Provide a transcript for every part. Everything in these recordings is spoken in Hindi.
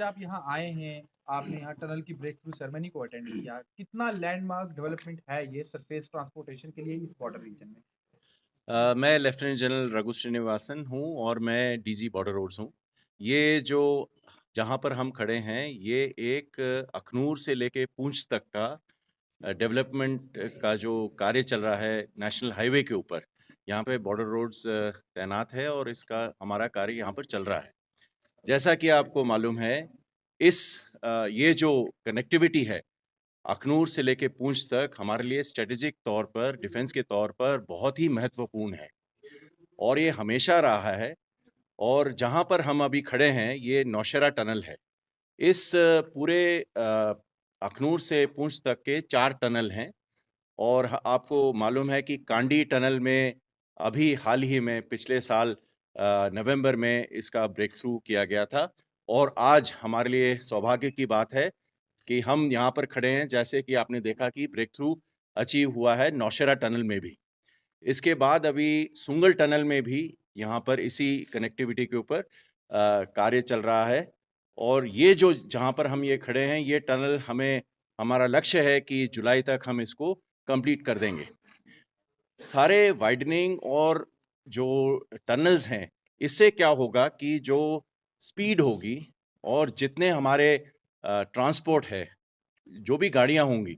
आज आप यहाँ आए हैं, आपने यहाँ टनल की ब्रेक थ्रू सेरेमनी को अटेंड किया। कितना लैंडमार्क डेवलपमेंट है ये सरफेस ट्रांसपोर्टेशन के लिए इस बॉर्डर रीजन में? मैं लेफ्टिनेंट जनरल रघु श्रीनिवासन हूँ और मैं डीजी बॉर्डर रोड्स हूँ। ये जो जहाँ पर हम खड़े हैं, ये एक अखनूर से लेके पूंछ तक का डेवलपमेंट का जो कार्य चल रहा है नेशनल हाईवे के ऊपर। यहाँ पे बॉर्डर रोड्स तैनात है और इसका हमारा कार्य यहाँ पर चल रहा है। जैसा कि आपको मालूम है, ये जो कनेक्टिविटी है अखनूर से लेके पूंछ तक हमारे लिए स्ट्रेटेजिक तौर पर, डिफेंस के तौर पर बहुत ही महत्वपूर्ण है और ये हमेशा रहा है। और जहाँ पर हम अभी खड़े हैं, ये नौशेरा टनल है। इस पूरे अखनूर से पूंछ तक के 4 टनल हैं और आपको मालूम है कि कांडी टनल में अभी हाल ही में पिछले साल नवंबर में इसका ब्रेक थ्रू किया गया था और आज हमारे लिए सौभाग्य की बात है कि हम यहाँ पर खड़े हैं, जैसे कि आपने देखा कि ब्रेक थ्रू अचीव हुआ है नौशेरा टनल में भी। इसके बाद अभी सुंगल टनल में भी यहाँ पर इसी कनेक्टिविटी के ऊपर कार्य चल रहा है और ये जो जहाँ पर हम ये खड़े हैं, ये टनल हमारा लक्ष्य है कि जुलाई तक हम इसको कंप्लीट कर देंगे। सारे वाइडनिंग और जो टनल्स हैं, इससे क्या होगा कि जो स्पीड होगी और जितने हमारे ट्रांसपोर्ट है, जो भी गाड़ियाँ होंगी,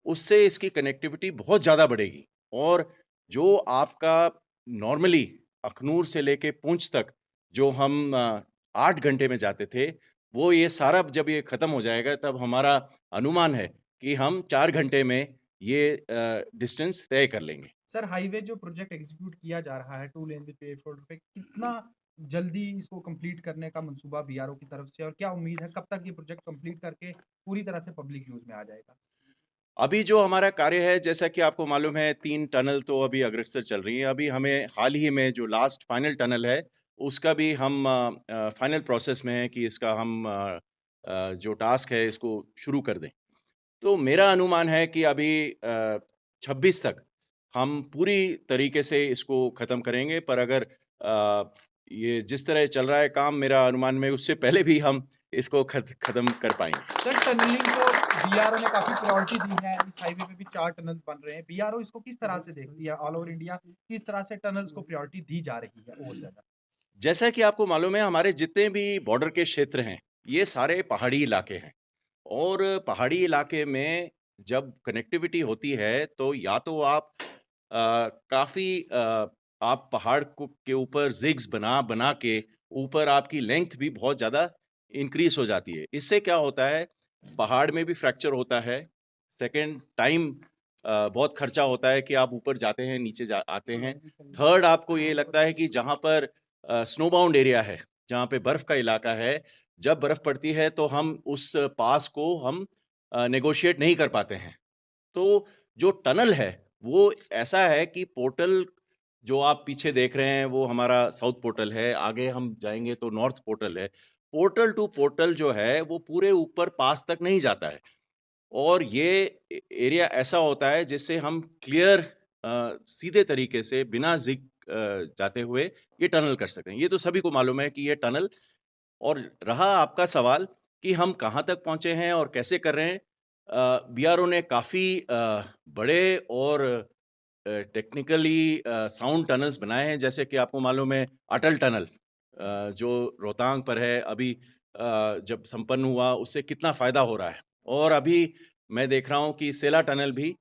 उससे इसकी कनेक्टिविटी बहुत ज़्यादा बढ़ेगी और जो आपका नॉर्मली अखनूर से लेके पुंछ तक जो हम 8 घंटे में जाते थे, वो ये सारा जब ये खत्म हो जाएगा तब हमारा अनुमान है कि हम 4 घंटे में ये डिस्टेंस तय कर लेंगे। सर हाईवे जो प्रोजेक्ट एग्जीक्यूट किया जा रहा है 2 लेन विद पेव्ड रोड पे कितना जल्दी इसको कंप्लीट करने का मंसूबा बीआरओ की तरफ से और क्या उम्मीद है कब तक ये प्रोजेक्ट कंप्लीट करके पूरी तरह से पब्लिक यूज़ में आ जाएगा? अभी जो हमारा कार्य है, जैसा कि आपको मालूम है 3 टनल तो अभी अग्रसर चल रही हैं। अभी हमें हाल ही में जो लास्ट फाइनल टनल है, उसका भी हम फाइनल प्रोसेस में हैं कि इसका हम जो टास्क है इसको शुरू कर दें। तो मेरा अनुमान है कि अभी 26 तक हम पूरी तरीके से इसको ख़त्म करेंगे, पर अगर ये जिस तरह चल रहा है काम, मेरा अनुमान में उससे पहले भी हम इसको ख़त्म कर पाएँगे। सर टनलिंग को बीआरओ ने काफ़ी प्रायोरिटी दी है, इस हाईवे पे भी 4 टनल्स बन रहे हैं। बीआरओ इसको किस तरह से देखती है? ऑल ओवर इंडिया किस तरह से टनल्स को प्रायोरिटी दी जा रही है और ज़्यादा? जैसा कि आपको मालूम है, हमारे जितने भी बॉर्डर के क्षेत्र हैं, ये सारे पहाड़ी इलाके हैं और पहाड़ी इलाके में जब कनेक्टिविटी होती है, तो या तो काफ़ी आप पहाड़ को के ऊपर ज़िग्स बना-बना के ऊपर आपकी लेंथ भी बहुत ज़्यादा इंक्रीज़ हो जाती है। इससे क्या होता है, पहाड़ में भी फ्रैक्चर होता है। सेकंड टाइम बहुत खर्चा होता है कि आप ऊपर जाते हैं, नीचे जा आते हैं। थर्ड आपको ये लगता है कि जहाँ पर स्नो बाउंड एरिया है, जहाँ पे बर्फ़ का इलाका है, जब बर्फ़ पड़ती है तो हम उस पास को हम नेगोशिएट नहीं कर पाते हैं। तो जो टनल है, वो ऐसा है कि पोर्टल जो आप पीछे देख रहे हैं, वो हमारा साउथ पोर्टल है, आगे हम जाएँगे तो नॉर्थ पोर्टल है। पोर्टल टू पोर्टल जो है, वो पूरे ऊपर पास तक नहीं जाता है और ये एरिया ऐसा होता है जिससे हम क्लियर सीधे तरीके से बिना जाते हुए ये टनल कर सकते हैं। ये तो सभी को मालूम है कि ये टनल। और रहा आपका सवाल कि हम कहाँ तक पहुँचे हैं और कैसे कर रहे हैं, बीआरओ ने काफ़ी बड़े और टेक्निकली साउंड टनल्स बनाए हैं, जैसे कि आपको मालूम है अटल टनल जो रोहतांग पर है, अभी जब संपन्न हुआ उससे कितना फ़ायदा हो रहा है। और अभी मैं देख रहा हूँ कि सेला टनल भी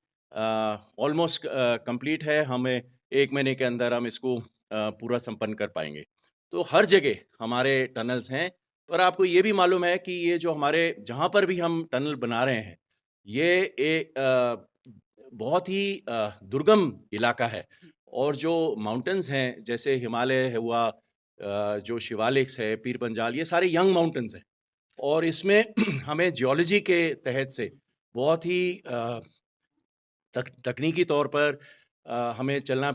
ऑलमोस्ट कंप्लीट है, हमें 1 महीने के अंदर हम इसको पूरा संपन्न कर पाएँगे। तो हर जगह हमारे टनल्स हैं, पर आपको ये भी मालूम है कि ये जो हमारे जहाँ पर भी हम टनल बना रहे हैं, ये बहुत ही दुर्गम इलाका है और जो माउंटेन्स हैं, जैसे हिमालय है हुआ, जो शिवालिक्स है, पीर पंजाल, ये सारे यंग माउंटेन्स हैं और इसमें हमें जियोलॉजी के तहत से बहुत ही तकनीकी तौर पर हमें चलना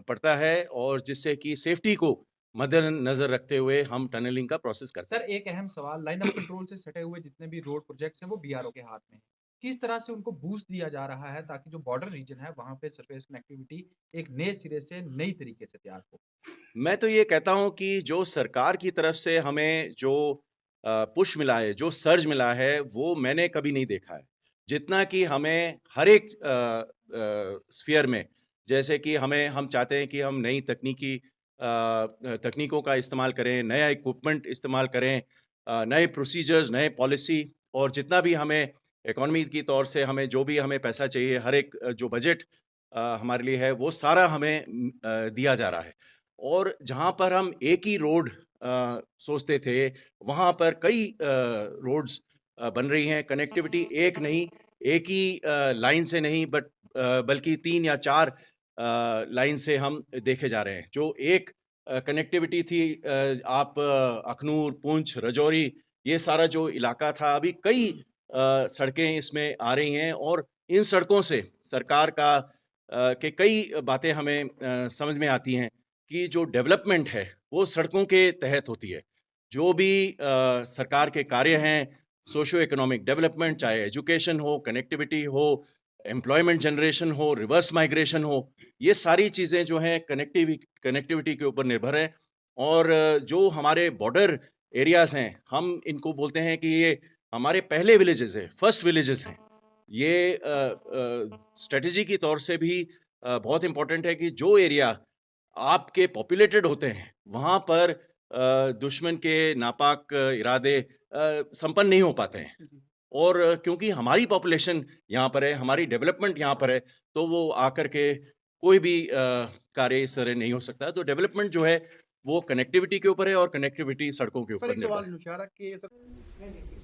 पड़ता है और जिससे कि सेफ्टी को मद्देनज़र रखते हुए हम टनलिंग का प्रोसेस करते सर हैं। एक अहम सवाल लाइन ऑफ कंट्रोल से सटे हुए जितने भी रोड प्रोजेक्ट्स हैं वो बीआरओ के हाथ में हैं। किस तरह से उनको बूस्ट दिया जा रहा है ताकि जो बॉर्डर रीजन है वहाँ पे सरफेस कनेक्टिविटी एक नए सिरे से नई तरीके से तैयार हो? मैं तो ये कहता हूँ कि जो सरकार की तरफ से हमें जो पुश मिला है, जो सर्ज मिला है, वो मैंने कभी नहीं देखा है। जितना कि हमें हर एक स्फीयर में, जैसे कि हम चाहते हैं कि हम नई तकनीकों का इस्तेमाल करें, नया इक्विपमेंट इस्तेमाल करें, नए प्रोसीजर्स, नए पॉलिसी, और जितना भी हमें इकोनॉमी की तौर से हमें जो भी हमें पैसा चाहिए, हर एक जो बजट हमारे लिए है, वो सारा हमें दिया जा रहा है। और जहाँ पर हम एक ही रोड सोचते थे, वहाँ पर कई रोड्स बन रही हैं। कनेक्टिविटी एक नहीं, एक ही लाइन से नहीं, बल्कि 3 या 4 लाइन से हम देखे जा रहे हैं। जो एक कनेक्टिविटी थी, अखनूर, पुंछ, राजौरी, ये सारा जो इलाका था, अभी कई सड़कें इसमें आ रही हैं, और इन सड़कों से सरकार के कई बातें हमें समझ में आती हैं कि जो डेवलपमेंट है, वो सड़कों के तहत होती है। जो भी सरकार के कार्य हैं, सोशियो इकोनॉमिक डेवलपमेंट, चाहे एजुकेशन हो, कनेक्टिविटी हो, एम्प्लॉयमेंट जनरेशन हो, रिवर्स माइग्रेशन हो, ये सारी चीज़ें जो हैं कनेक्टिविटी के ऊपर निर्भर है। और जो हमारे बॉर्डर एरियाज़ हैं, हम इनको बोलते हैं कि ये हमारे पहले विलेजेस हैं, फर्स्ट विलेजेस हैं। ये स्ट्रैटेजी के तौर से भी बहुत इम्पोर्टेंट है कि जो एरिया आपके पॉपुलेटेड होते हैं, वहाँ पर दुश्मन के नापाक इरादे संपन्न नहीं हो पाते हैं। और क्योंकि हमारी पॉपुलेशन यहाँ पर है, हमारी डेवलपमेंट यहाँ पर है, तो वो आकर के कोई भी कार्य इस तरह नहीं हो सकता। तो डेवलपमेंट जो है, वो कनेक्टिविटी के ऊपर है, और कनेक्टिविटी सड़कों के सर ऊपर एक निर्भर सवाल है। नौशहरा के सर नहीं, नहीं।